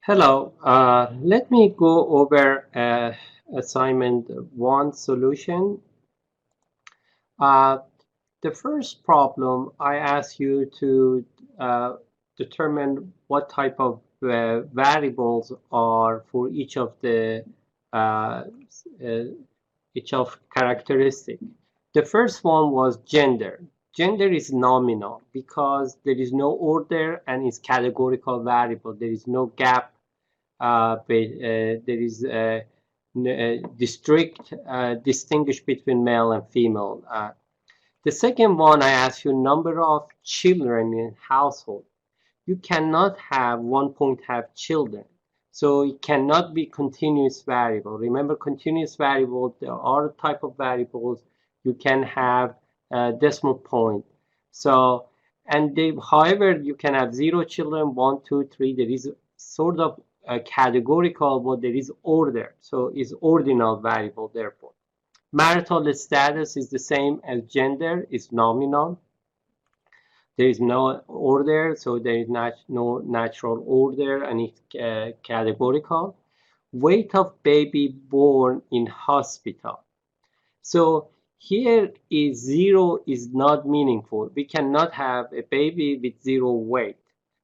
Hello, let me go over assignment one solution. Uh, the first problem, I ask you to uh, determine what type of variables are for uh, uh, each of characteristic. The first one was gender. Gender is nominal because there is no order and is categorical variable. There is no gap, there is strict distinguish between male and female. The second one, I ask you number of children in household. You cannot have 1 point have children. So it cannot be continuous variable. Remember, continuous variable, there are type of variables you can have decimal point. So, and they, however, you can have 0 children, 1, 2, 3. There is sort of a categorical, but there is order. So it's ordinal variable, therefore. Marital status is the same as gender, is nominal. There is no order, so there is no natural order, and it's categorical. Weight of baby born in hospital. So here is 0 is not meaningful. We cannot have a baby with 0 weight.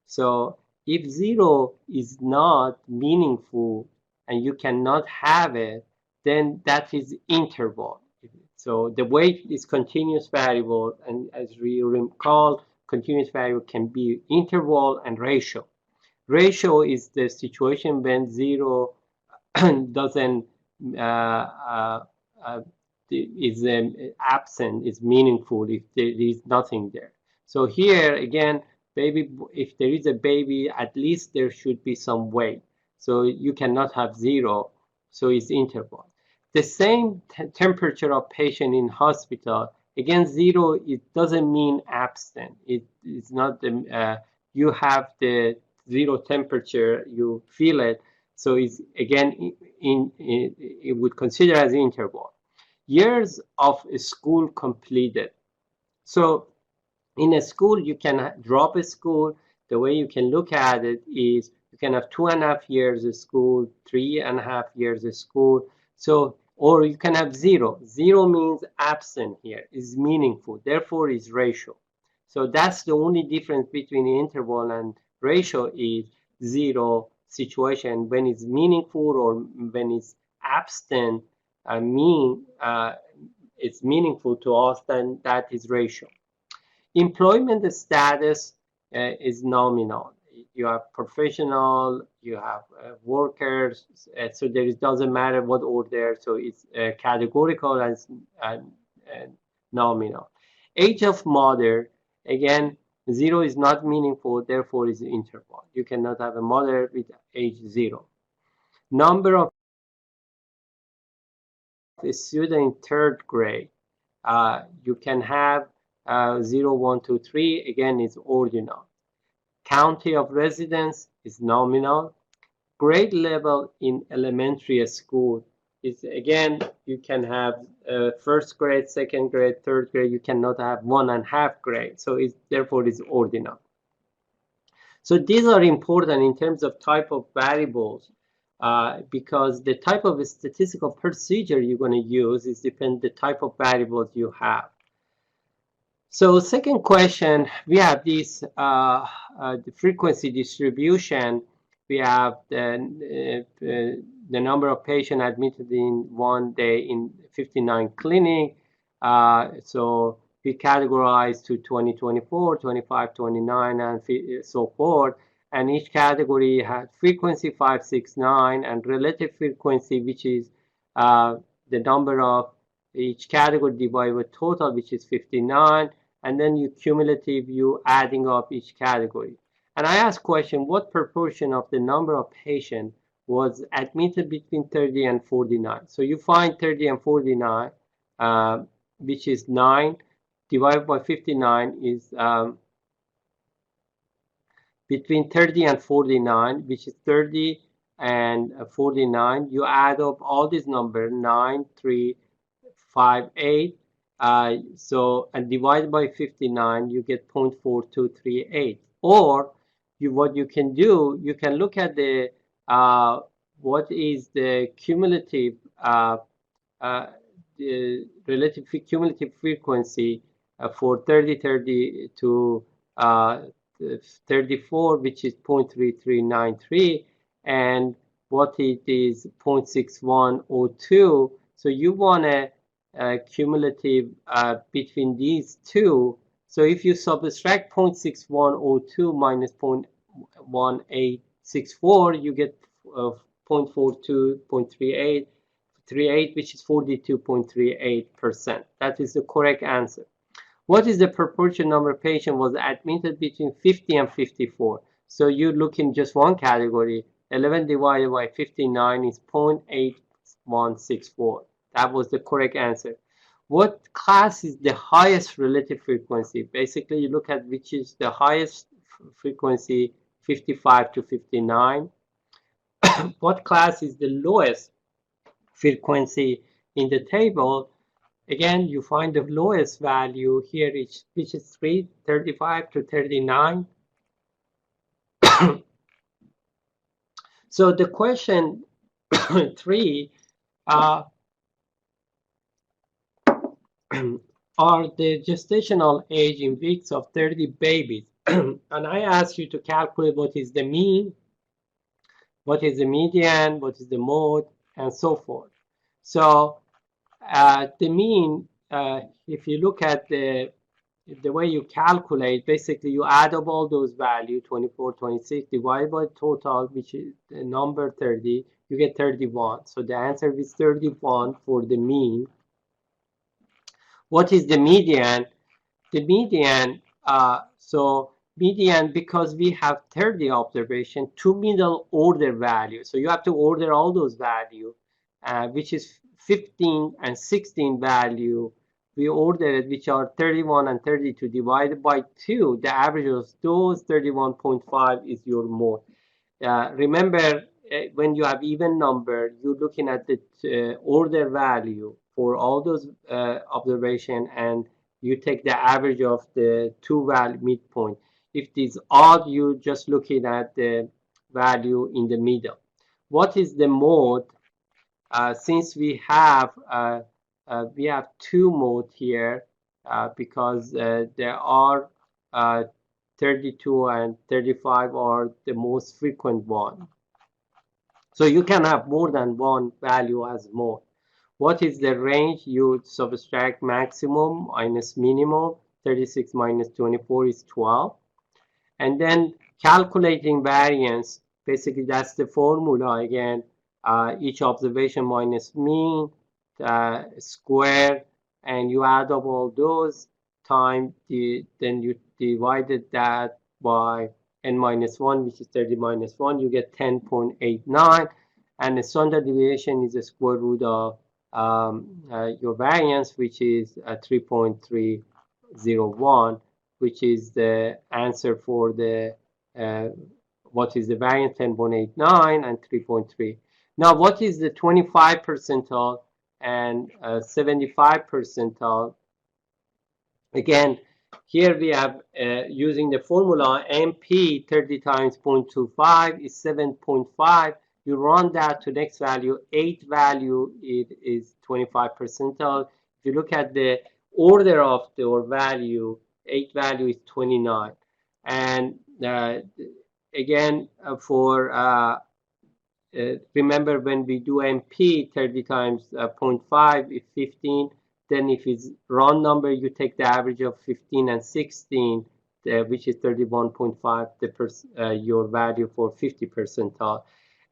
So if 0 is not meaningful and you cannot have it, then that is interval. So the weight is continuous variable, and as we recall, continuous variable can be interval and ratio. Ratio is the situation when 0 doesn't uh, uh, uh, is absent, is meaningful if there is nothing there. So here again, baby, if there is a baby, at least there should be some weight. So you cannot have 0, so it's interval. The same temperature of patient in hospital, again 0, it doesn't mean absent. It's not the you have the 0 temperature, you feel it, so it's again it would consider as interval. Years of school completed. So in a school, you can drop a school. The way you can look at it is you can have 2.5 years of school, 3.5 years of school. So, or you can have 0. 0 means absent here, is meaningful, therefore is ratio. So that's the only difference between the interval and ratio is 0 situation. When it's meaningful or when it's absent, it's meaningful to us, then that is ratio. Employment status is nominal. You have professional, you have workers, so there doesn't matter what order, so it's categorical as uh, nominal. Age of mother, again, 0 is not meaningful, therefore is interval. You cannot have a mother with age 0. Number of a student in third grade, you can have 0, 1, 2, 3, again, is ordinal. County of residence is nominal. Grade level in elementary school is, again, you can have first grade, second grade, third grade. You cannot have 1.5 grade. So it therefore is ordinal. So these are important in terms of type of variables because the type of statistical procedure you're going to use is depend the type of variables you have. So second question, we have this the frequency distribution. We have the number of patients admitted in one day in 59 clinic. So we categorize to 2024, 25, 29, and so forth. And each category has frequency 569 and relative frequency, which is the number of each category divided by total, which is 59, and then you cumulative, you adding up each category. And I ask question, what proportion of the number of patients was admitted between 30 and 49? So you find 30 and 49, which is 9, divided by 59 is between 30 and 49, which is 30 and 49. You add up all these numbers, 9, 3, 5, 8. So, and divide by 59, you get 0.4238. Or what you can do, you can look at the uh, what is the cumulative the relative cumulative frequency for 30 to uh, 34, which is 0.3393, and what it is 0.6102. So you want a cumulative between these two. So if you subtract 0.6102 minus 0.1864, you get 0.42, 0.38, which is 42.38%. That is the correct answer. What is the proportion number of patients was admitted between 50 and 54? So you look in just one category. 11 divided by 59 is 0.8164. That was the correct answer. What class is the highest relative frequency? Basically, you look at which is the highest frequency, 55 to 59. What class is the lowest frequency in the table? Again, you find the lowest value here, which is 35 to 39. So the question 3 are the gestational age in weeks of 30 babies. And I ask you to calculate what is the mean, what is the median, what is the mode, and so forth. So the mean, if you look at the way you calculate, basically you add up all those values, 24, 26, divided by total, which is the number 30, you get 31. So the answer is 31 for the mean. What is the median? The median, median, because we have 30 observation, two middle order values. So you have to order all those values, which is 15 and 16 value. We ordered, which are 31 and 32 divided by 2. The average of those 31.5 is your mode. Remember, when you have even number, you're looking at the order value for all those observation, and you take the average of the two value midpoint. If it is odd, you're just looking at the value in the middle. What is the mode? Since we have two modes here, because there are 32 and 35 are the most frequent one. So you can have more than one value as mode. What is the range? You subtract maximum minus minimum. 36 minus 24 is 12. And then calculating variance, basically that's the formula again. Each observation minus mean, square, and you add up all those times, then you divided that by n minus 1, which is 30 minus 1, you get 10.89. And the standard deviation is the square root of your variance, which is 3.301, which is the answer for the what is the variance, 10.89 and 3.3. Now, what is the 25 percentile and 75 percentile? Again, here we have using the formula MP 30 times 0.25 is 7.5. You run that to next value, 8 value, it is 25 percentile. If you look at the order of the value, 8 value is 29. And again, remember when we do MP, 30 times 0.5 is 15. Then if it's round number, you take the average of 15 and 16, which is 31.5, your value for 50 percentile.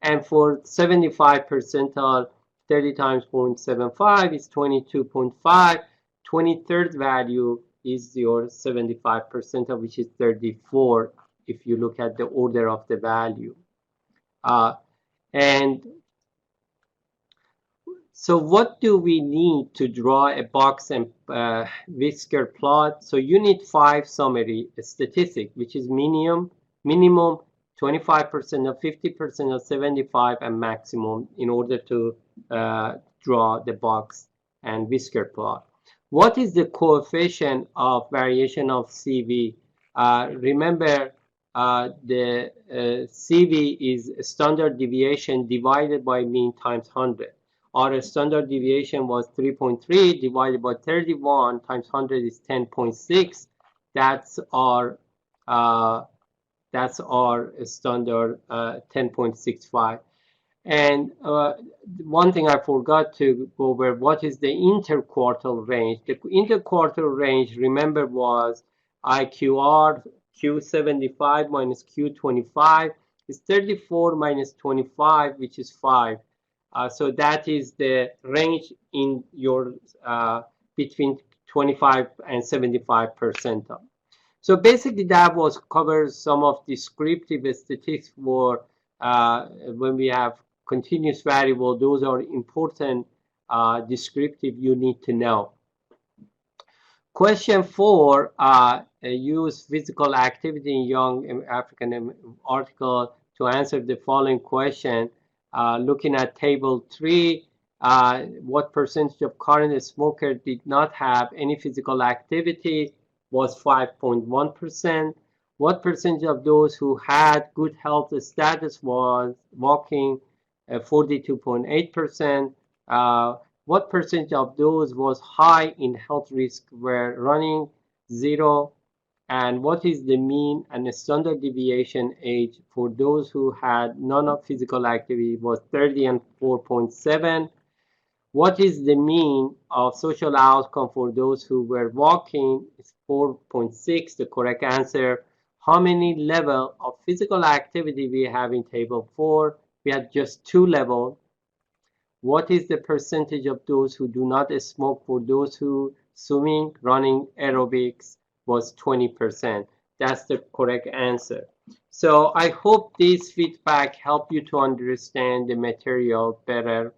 And for 75 percentile, 30 times 0.75 is 22.5. 23rd value is your 75 percentile, which is 34, if you look at the order of the value. And so what do we need to draw a box and whisker plot? So you need 5 summary statistics, which is minimum, 25% of 50% of 75 and maximum, in order to draw the box and whisker plot. What is the coefficient of variation of CV? Remember, the CV is standard deviation divided by mean times 100. Our standard deviation was 3.3 divided by 31 times 100 is 10.6. That's our uh, that's our standard 10.65. And one thing I forgot to go over, what is the interquartile range? The interquartile range, remember, was IQR Q75 minus Q25 is 34 minus 25, which is 5. So that is the range in your between 25 and 75 percentile. So basically that was covers some of descriptive statistics for when we have continuous variable. Those are important descriptive you need to know. Question 4, use physical activity in young African article to answer the following question. Looking at table 3, what percentage of current smokers did not have any physical activity? Was 5.1%. What percentage of those who had good health status was walking? 42.8%. What percentage of those was high in health risk were running? 0. And what is the mean and the standard deviation age for those who had none of physical activity? Was 30 and 4.7. What is the mean of social outcome for those who were walking? It's 4.6, the correct answer. How many level of physical activity we have in table 4? We had just 2 levels. What is the percentage of those who do not smoke for those who swimming, running, aerobics? Was 20%. That's the correct answer. So I hope this feedback helped you to understand the material better.